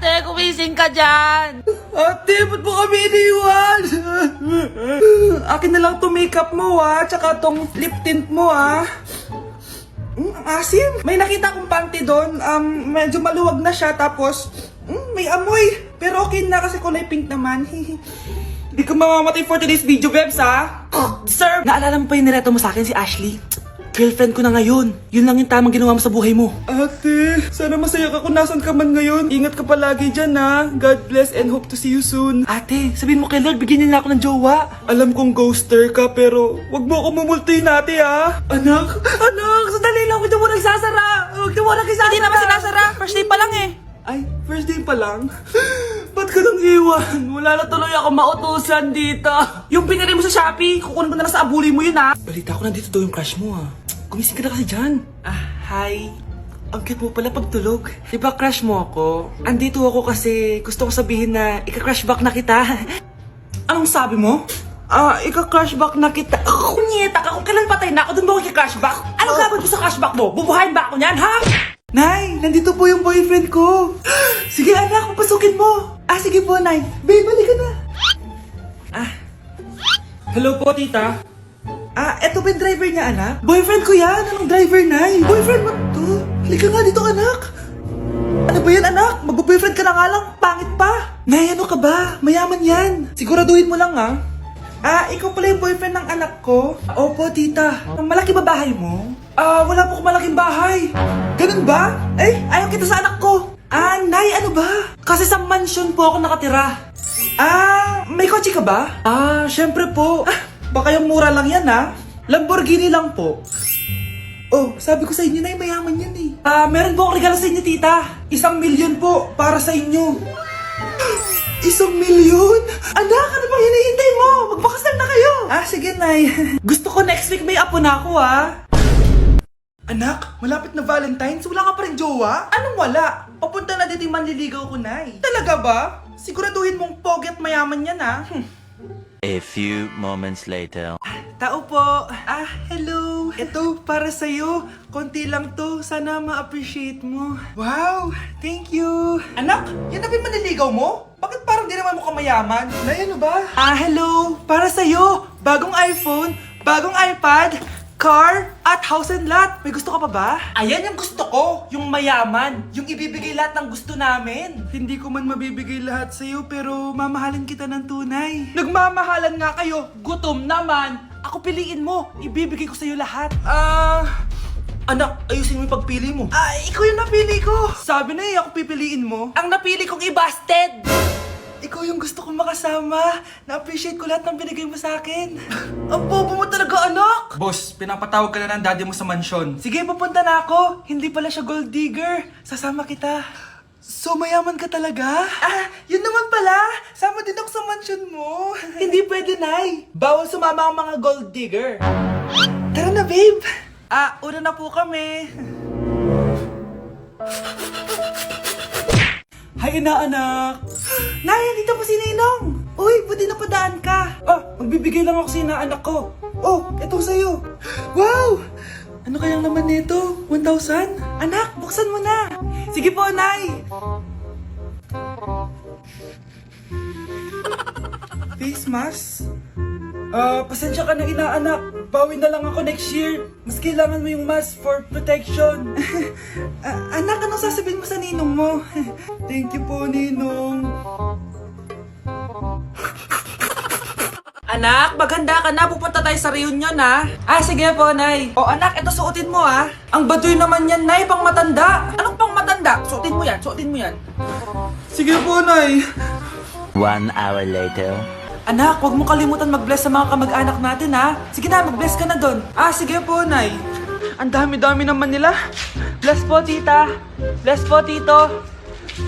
Ate, kumising ka dyan! Ate, ba't mo kami iniwan? Akin na lang to makeup mo tsaka tong lip tint mo ang asim. May nakita akong panty doon, medyo maluwag na siya tapos may amoy. Pero okay na kasi kulay pink naman. Hindi ka mamamatay for today's video, Bebs, Sir! Naalala mo pa yung nireto mo sa akin si Ashley? Girlfriend ko na ngayon. Yun lang yung tamang ginawa mo sa buhay mo. Ate, sana masaya ka kung nasan ka man ngayon. Ingat ka palagi dyan, God bless and hope to see you soon. Ate, sabihin mo kay Lord, bigyan niya na ako ng jowa. Alam kong ghoster ka, pero wag mo ako mumultuin ate, Anak, sandali lang. Huwag na mo nagsasara. Huwag na mo nagsasara. Hindi naman sinasara. First day pa lang eh. Ay, first day pa lang? Ba't ka nang iwan? Wala na tuloy ako mautusan dito. Yung pinili mo sa Shopee, kukunin ko na lang sa abuli mo yun, Balita ko nandito daw yung crush mo, Gumising ka na kasi dyan. Hi. Ang cute mo pala pagtulog. Diba crush mo ako? Andito ako kasi gusto ko sabihin na ika-crush back na kita. Anong sabi mo? Ika-crush back na kita. Kunyeta ka, kung kailan patay na ako, dun ba ako ika-crush back? Anong gagawin mo sa crush back mo? Bubuhayin ba ako niyan, ha? Nay, nandito po yung boyfriend ko. Sige anak, papasukin mo. Sige po, Nay. Babe, balik ka na. Hello po, tita. Eto ba yung driver niya, anak? Boyfriend ko yan. Anong driver, Nay? Boyfriend mo to? Halika nga dito, anak. Ano ba yan, anak? Magbo-boyfriend ka na nga lang. Pangit pa. Nay, ano ka ba? Mayaman yan. Siguraduhin mo lang, ikaw pala yung boyfriend ng anak ko? Opo, tita. Malaki ba bahay mo? Wala po akong malaking bahay. Ganun ba? Ayaw kita sa anak ko. Nay, ano ba? Kasi sa mansion po ako nakatira. May kotse ka ba? Syempre po. Baka yung mura lang yan, Lamborghini lang po. Oh, sabi ko sa inyo, Nay, mayaman yan eh. Meron po akong regalo sa inyo, tita. 1,000,000 po para sa inyo. 1,000,000? Anak, ano bang hinihintay mo? Magpakasal na kayo. Sige, Nay. Gusto ko next week may apo na ako, Anak, malapit na Valentine's, wala ka pa rin jowa? Anong wala? Papunta na dito yung manliligaw ko, Nay. Talaga ba? Siguraduhin mong pogi at mayaman yan, A few moments later. Tao po. Hello. Ito, para sa'yo. Konti lang to. Sana ma-appreciate mo. Wow, thank you. Anak, yan na ba yung manliligaw mo? Bakit parang di naman mukhang mayaman? Nay, ano ba? Hello. Para sa'yo. Bagong iPhone, bagong iPad, car, at house and lot. May gusto ka pa ba? Ayan yung gusto ko. Yung mayaman. Yung ibibigay lahat ng gusto namin. Hindi ko man mabibigay lahat sa'yo, pero mamahalin kita ng tunay. Nagmamahalan nga kayo. Gutom naman. Ako piliin mo. Ibibigay ko sa'yo lahat. Anak, ayusin mo yung pagpili mo. Ikaw yung napili ko. Sabi na ako pipiliin mo. Ang napili kong i-busted. Ikaw yung gusto kong makasama. Na-appreciate ko lahat ng binigay mo sa akin. Ang bobo mo talaga, anak! Boss, pinapatawag ka na ng daddy mo sa mansyon. Sige, papunta na ako. Hindi pala siya gold digger. Sasama kita. So, mayaman ka talaga? Yun naman pala. Sama din ako sa mansyon mo. Hindi pwede, Nay. Bawal sumama ang mga gold digger. Tara na, babe. Una na po kami. Hi, inaanak! Nay, dito po si Ninong! Uy, buti napadaan ka! Magbibigay lang ako sa inaanak ko. Ito sa'yo. Wow! Ano kayang laman nito? 1,000? Anak, buksan mo na! Sige po, Nay! Face mask? Pasensya ka na inaanak. Bawi na lang ako next year. Mas kailangan mo yung mask for protection. Anak, anong sasabihin mo sa ninong mo? Thank you po, Ninong. Anak, maganda ka na. Pupunta tayo sa reunion, sige po, Nay. Anak, ito suotin mo, Ang baduy naman yan, Nay. Pang matanda. Anong pang matanda? Suotin mo yan. Sige po, Nay. 1 hour later. Anak, huwag mo kalimutan mag-bless sa mga kamag-anak natin, Sige na, mag-bless ka na doon. Sige po, Nay. Ang dami-dami naman nila. Bless po, tita. Bless po, tito.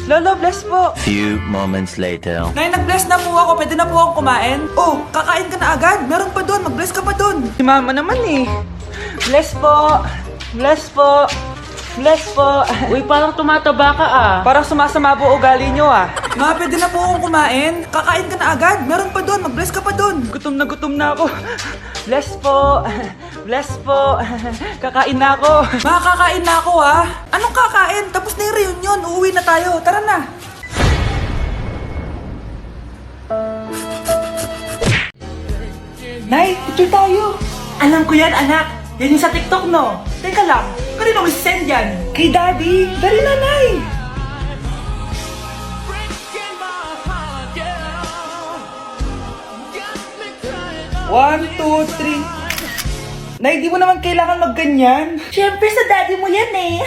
Lolo, bless po. Few moments later. Nay, nag-bless na po ako. Pwede na po akong kumain? Kakain ka na agad. Meron pa doon. Mag-bless ka pa doon. Si mama naman eh. Bless po. Bless po. Bless po. Uy, parang tumataba ka Parang sumasama po ugali nyo Ma, pwede na po akong kumain. Kakain ka na agad. Meron pa doon. Mag-bless ka pa doon. Gutom na ako. Bless po. Bless po. Kakain na ako. Ma, kakain na ako Anong kakain? Tapos na yung reunion. Uuwi na tayo. Tara na. Alam ko yan, anak. Yan yung sa TikTok, no? Teka lang, kanino mo send yan? Kay Daddy. Dali, nanay. One, two, three. Nay, di mo naman kailangan magganyan. Siyempre sa daddy mo yan eh.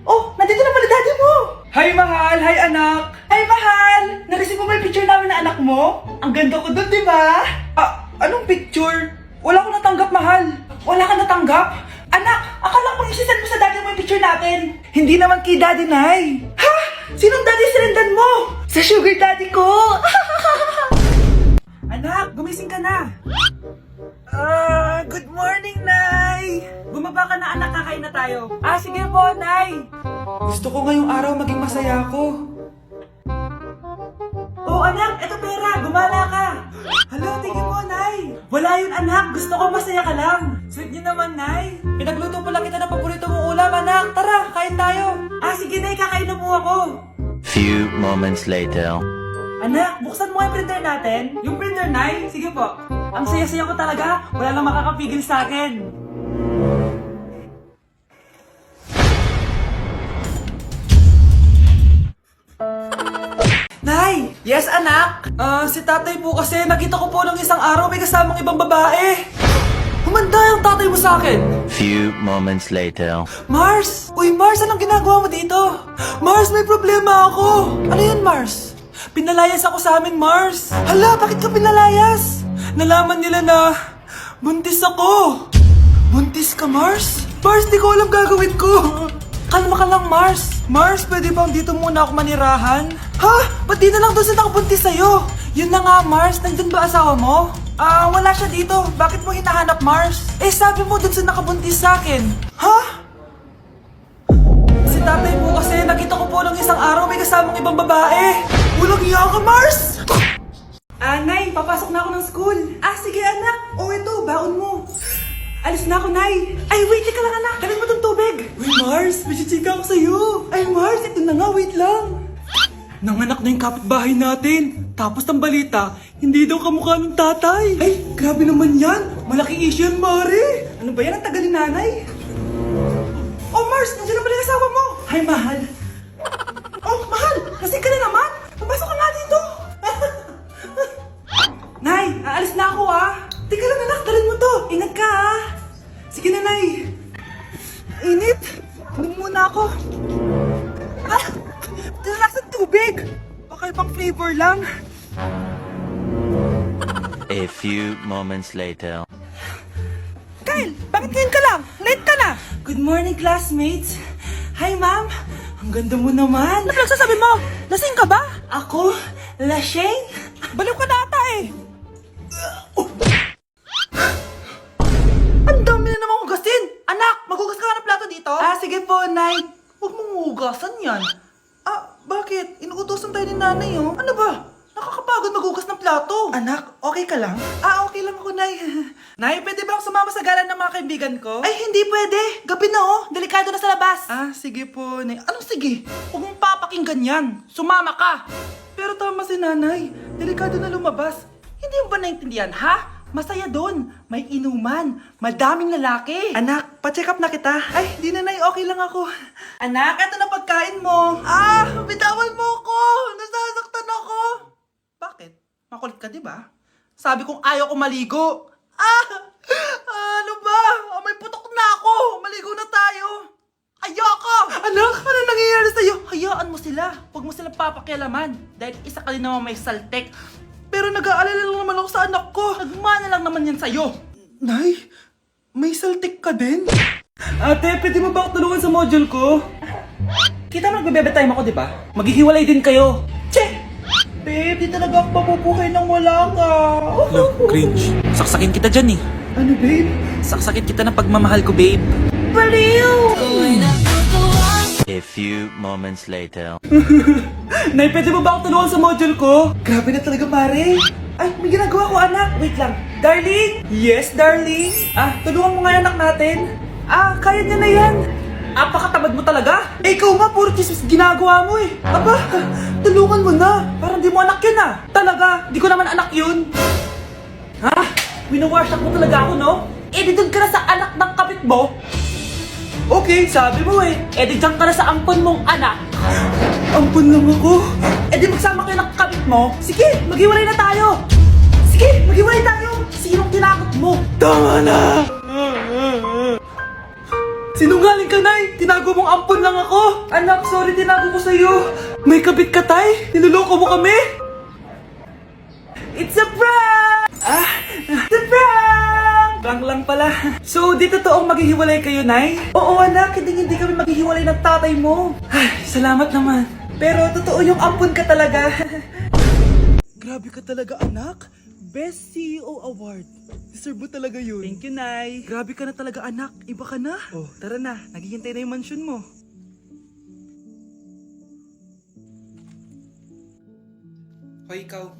Oh, nandito na pala daddy mo. Hi, mahal. Hi, anak. Hi, mahal. Nareceive mo ba yung picture namin na anak mo? Ang ganda ko dun, di ba? Ah, anong picture? Wala ko natanggap, mahal. Wala ka natanggap? Anak, akala ko isisend mo sa daddy mo yung picture natin. Hindi naman kay daddy, Nay. Ha? Sinong daddy sinendan mo? Sa sugar daddy ko. Anak, gumising ka na. Good morning, Nay. Bumaba ka na, anak, kakain na tayo. Sige po, Nay. Gusto ko ngayong araw maging masaya ako. Oh, anak, eto pera. Gumala ka. Hala, tingin mo, Nay. Wala yun, anak. Gusto ko masaya ka lang. Sweet niyo naman, Nay. Pinagluto pala kita ng paborito mong ulam, anak. Tara, kain tayo. Sige, Nay. Kakain na po ako. Few moments later. Anak, buksan mo yung printer natin. Yung printer, Nay? Sige po. Ang saya-saya ko talaga. Wala lang makakapigil sa akin. Nay! Yes, anak? Si tatay po kasi nakita ko po ng isang araw may kasamang ibang babae. Humanda yung tatay mo sa akin. Few moments later. Mars! Uy, Mars, anong ginagawa mo dito? Mars, may problema ako. Ano yun, Mars? Pinalayas ako sa amin, Mars. Hala, bakit ka pinalayas? Nalaman nila na buntis ako. Buntis ka, Mars? Mars, di ko alam gagawin ko. Kalma ka lang, Mars. Mars, pwede bang dito muna ako manirahan? Ha? Ba't di na lang doon sa nakabuntis sa'yo? Yun na nga, Mars. Nandun ba asawa mo? Wala siya dito. Bakit mo hinahanap, Mars? Sabi mo dun sa nakabuntis sa akin. Ha? Si tatay po kasi nakita ko po ng isang araw may kasamang ibang babae. Walang iya ka, Mars! Nay, papasok na ako ng school. Sige, anak. Ito, baon mo. Alis na ako, Nay. Ay, wait, teka lang, anak. Dalhin mo tong tubig. Uy, Mars, may chichika ako sa'yo. Ay, Mars, ito na nga, wait lang. Nanganak na yung kapitbahay natin. Tapos ang balita, hindi daw kamukha ng tatay. Ay, grabe naman yan. Malaking issue yan, Mari. Ano ba yan? Ang tagal ni nanay. Oh, Mars, nandiyan na pala yung asawa mo. Hi, mahal. Oh, mahal, lasing ka na naman. Pumasok ka nga dito. Nay, aalis na ako Teka lang, anak, dalhin mo to. Ingat ka Sige na, Nay. Init. Inom muna ako. Talakas ng tubig. Baka ibang flavor lang. A few moments later. Kyle, bakit ngayon ka lang? Late ka na. Good morning, classmates. Hi, ma'am. Ang ganda mo naman. Ano pinagsasabi mo? Lasing ka ba? Ako? Lasing? Baliw ka na ata Ang dami na namang hugasin. Anak, maghugas ka ng plato dito? Sige po, Nay. Huwag mong hugasan yan. Bakit? Inuutosan tayo ni nanay, Ano ba? Nakakapagod maghugas ng plato. Anak, okay ka lang? Okay lang ako, Nay. Nay, pwede ba akong sumama sa gala ng mga kaibigan ko? Ay, hindi pwede. Gabi na, Delikado na sa labas. Sige po, Nay. Anong sige? Huwag mong papakinggan yan. Sumama ka. Pero tama si nanay. Delikado na lumabas. Hindi mo ba naintindihan, ha? Masaya doon. May inuman. Madaming lalaki. Anak, pa-check up na kita. Ay, di na, Nay. Okay lang ako. Anak, eto na pagkain mo. Bitawan mo ako. Nasasaktan ako. Bakit? Makulit ka, di ba? Sabi kong ayaw ko maligo. Ano ba? May putok na ako. Maligo na tayo. Ayoko! Anak, ano nangyayari sa'yo? Hayaan mo sila. Huwag mo silang papakialaman. Dahil isa ka din naman may saltek. Pero nag-aalala lang naman ako sa anak ko. Nagmana lang naman yan sa'yo. Nay, may saltik ka din? Ate, pwede mo ba ako tulungan sa module ko? Kita mo nagbebebe time ako, di ba? Maghihiwalay din kayo. Che! Babe, di talaga ako mapupuhay nang wala ka. Cringe. Saksakin kita dyan Ano, babe? Saksakin kita ng pagmamahal ko, babe. Baliw! A few moments later. Nay, pwede mo ba ako tulungan sa module ko? Grabe na talaga, pare. Ay, may ginagawa ko, anak. Wait lang. Darling? Yes, darling? Tulungan mo nga yung anak natin. Kaya niya na yan. Apakatamad mo talaga. Ikaw nga, puro chismis ginagawa mo Aba, tulungan mo na. Parang di mo anak yun Talaga, di ko naman anak yun. Winawash up mo talaga ako, no? Eh di doon ka na sa anak ng kapit mo. Okay, sabi mo eh. Eh di dyan ka na sa ampon mong anak. Ampun lang ako. Eh di magsama kayo ng kapit mo. Sige, maghiwalay na tayo. Sige, maghiwalay tayo. Sinong tinakot mo? Tama na! Sinungaling ka, Nay! Tinago mong ampun lang ako! Anak, sorry, tinago ko sa'yo! May kabit ka, Tay! Niloloko mo kami! It's a prank! It's a prank! Prank lang pala. So, di totoong maghihiwalay kayo, Nay? Oo, anak, hindi kami maghihiwalay ng tatay mo. Ay, salamat naman. Pero totoo yung ampun ka talaga. Grabe ka talaga, anak. Best CEO Award. Deserve mo talaga yun. Thank you, Nay. Grabe ka na talaga, anak. Iba ka na. Oh, tara na. Naghihintay na yung mansion mo. Hoy, ikaw.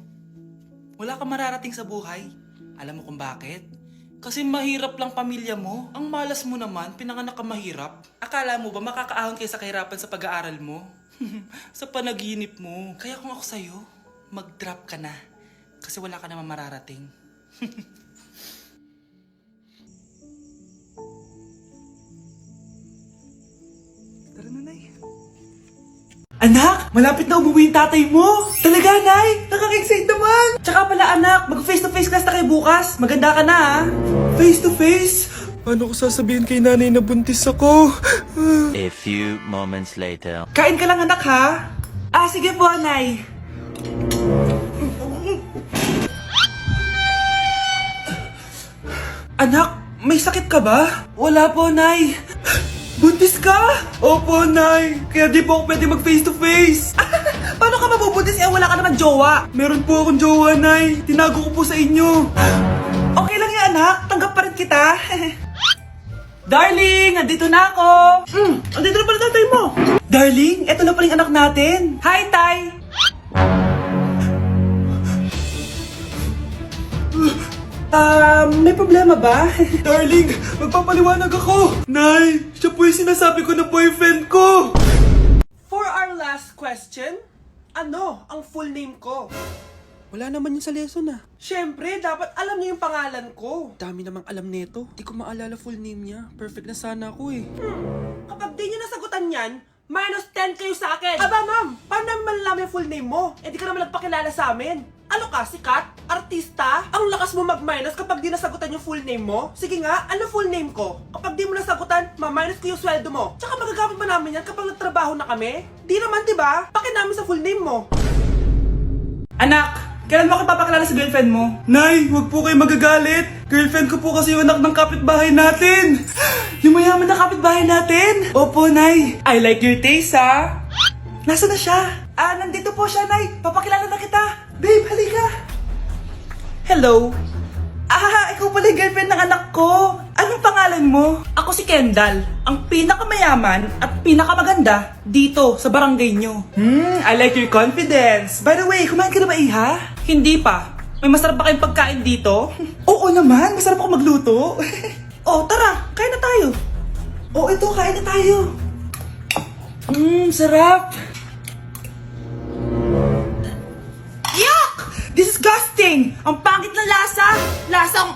Wala ka mararating sa buhay. Alam mo kung bakit? Kasi mahirap lang pamilya mo. Ang malas mo naman, pinanganak ka mahirap. Akala mo ba makakaahon kayo sa kahirapan sa pag-aaral mo? Sa panaginip mo. Kaya kung ako sa'yo, mag-drop ka na. Kasi wala ka naman mararating. Tara na, Nay. Anak, malapit na umuwi yung tatay mo. Talaga, Nay? Nakaka-excite naman. Tsaka pala, anak, mag-face-to-face class na kayo bukas. Maganda ka na, ha? Face-to-face? Paano ko sasabihin kay nanay na buntis ako? A few moments later. Kain ka lang, anak, ha? Sige po, Nay. Anak, may sakit ka ba? Wala po, Nay. Buntis ka? Opo, Nay. Kaya di po ako pwede mag face to face. Paano ka mabubuntis wala ka naman jowa? Meron po akong jowa, Nay. Tinago ko po sa inyo. Okay lang yan, anak. Tanggap pa rin kita. Darling, andito na ako. Andito na pala tatay mo. Darling, eto na pala yung anak natin. Hi, Tay. May problema ba? Darling, magpapaliwanag ako. Nay, siya po yung sinasabi ko na boyfriend ko. For our last question, ano ang full name ko? Wala naman yun sa lesson ah. Siyempre, dapat alam niyo yung pangalan ko. Dami namang alam nito. Di ko maalala full name niya. Perfect na sana ako eh. Kapag di niyo nasagutan yan, minus 10 kayo sa akin. Aba ma'am, paano namin malalaman yung full name mo? Eh di ka naman nagpakilala sa amin. Ano ka, sikat? Artista? Ang lakas mo mag-minus kapag di nasagutan yung full name mo? Sige nga, ano full name ko? Kapag di mo nasagutan, ma-minus ko yung sweldo mo. Tsaka magagamit ba namin yan kapag nagtrabaho na kami? Di naman, diba? Paki namin sa full name mo. Anak, kailan mo ako papakilala sa girlfriend mo? Nay, wag po kayo magagalit. Girlfriend ko po kasi yung anak ng kapitbahay natin. Yung mayaman na kapitbahay natin. Opo, Nay. I like your taste, ha? Nasaan na siya? Nandito po siya, Nay. Papakilala na kita. Babe, halika. Hello. Ikaw pala yung girlfriend ng anak ko. Anong pangalan mo? Ako si Kendall, ang pinakamayaman at pinakamaganda dito sa barangay nyo. I like your confidence. By the way, kumain ka na ba, Iha? Hindi pa. May masarap ba kayong pagkain dito? Oo naman, masarap ako magluto. Tara, kain na tayo. Ito, kain na tayo. Sarap. Yuck! Disgusting! Ang pangit na lasa! Lasang...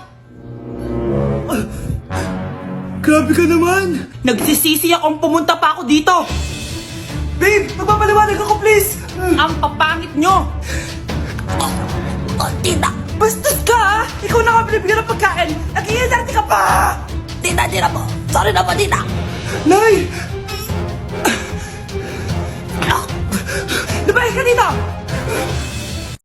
Grabe ka naman! Nagsisisi akong pumunta pa ako dito! Babe, magpapaliwanag ako please! Ang papangit nyo! Tita! Bastos ka ha! Ikaw na nga binibigyan ng pagkain! Nag-iinarte ka pa! Tita, tita po! Sorry na po, tita! Nay!